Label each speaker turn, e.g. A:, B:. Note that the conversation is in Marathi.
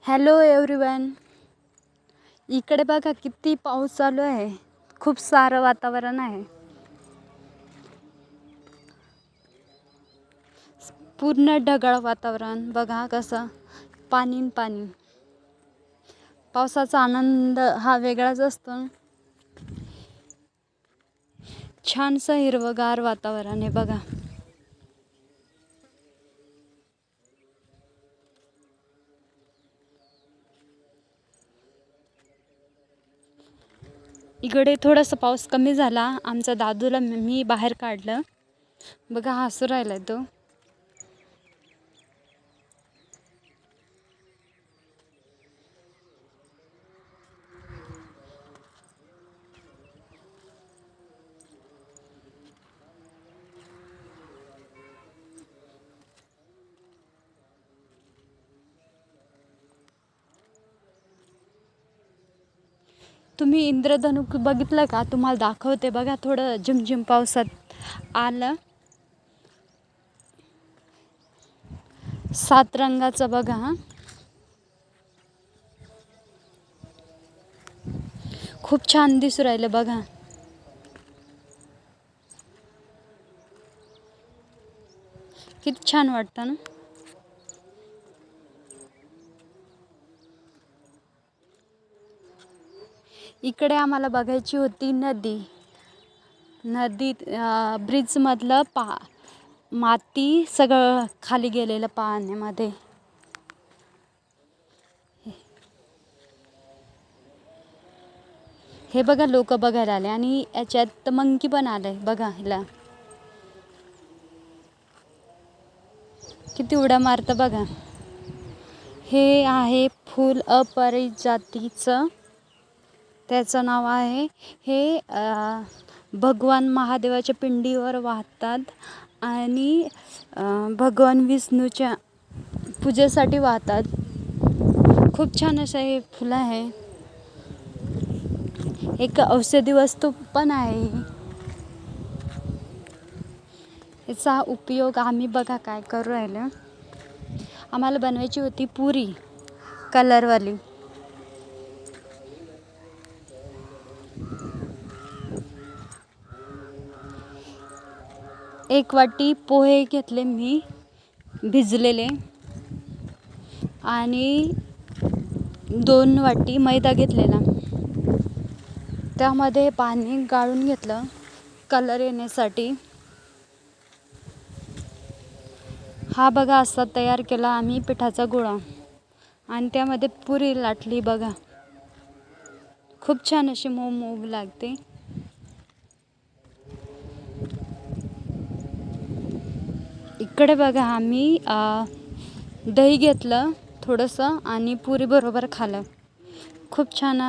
A: Hello everyone. इकडे बघा किती पाऊस चालू आहे. खूप सारं वातावरण आहे. पूर्ण ढगाळ वातावरण. बघा कसं पाणी पाणी. पावसाचा आनंद हा वेगळाच असतो. छानसं हिरवगार वातावरण आहे बघा. इकडे थोडासा पाऊस कमी झाला. आमचा दादूला मी बाहेर काढलं. बघा हसू राहिलाय तो. तुम्ही इंद्रधनुक बघितलं का? तुम्हाला दाखवते बघा. थोडं झिमझिम पावसात आलं. 7 रंगाचं बघा. हा खूप छान दिसू राहिलं बघा. किती छान वाटतं ना. इकडे आम्हाला बघायची होती नदी. ब्रिजमधलं माती सगळं खाली गेलेलं पाण्यामध्ये. हे बघा लोक बघायला आले आणि याच्यात मंकी पण आलंय बघा. ह्याला किती उड्या मारतं बघा. हे आहे फूल अपरिजातीचं. त्याचं नाव आहे. हे भगवान महादेवाच्या पिंडीवर वाहतात आणि भगवान विष्णूच्या पूजेसाठी वाहतात. खूप छान असं हे फुलं आहे. एक औषधी वस्तू पण आहे. याचा उपयोग आम्ही बघा काय करू राहिलो. आम्हाला बनवायची होती पुरी कलरवाली. एक वाटी पोहे घेतले मी भिजलेले आणि 2 वाटी मैदा घेतलेला. त्यामध्ये पाणी गाळून घेतलं कलर येण्यासाठी. हा बघा असा तयार केला आम्ही पिठाचा गोळा आणि त्यामध्ये पुरी लाटली बघा. खूप छान अशी मऊ मऊ लागते. इकडे बघा आम्ही दही घेतलं थोडंसं आणि पुरी बरोबर खाल्लं. खूप छान.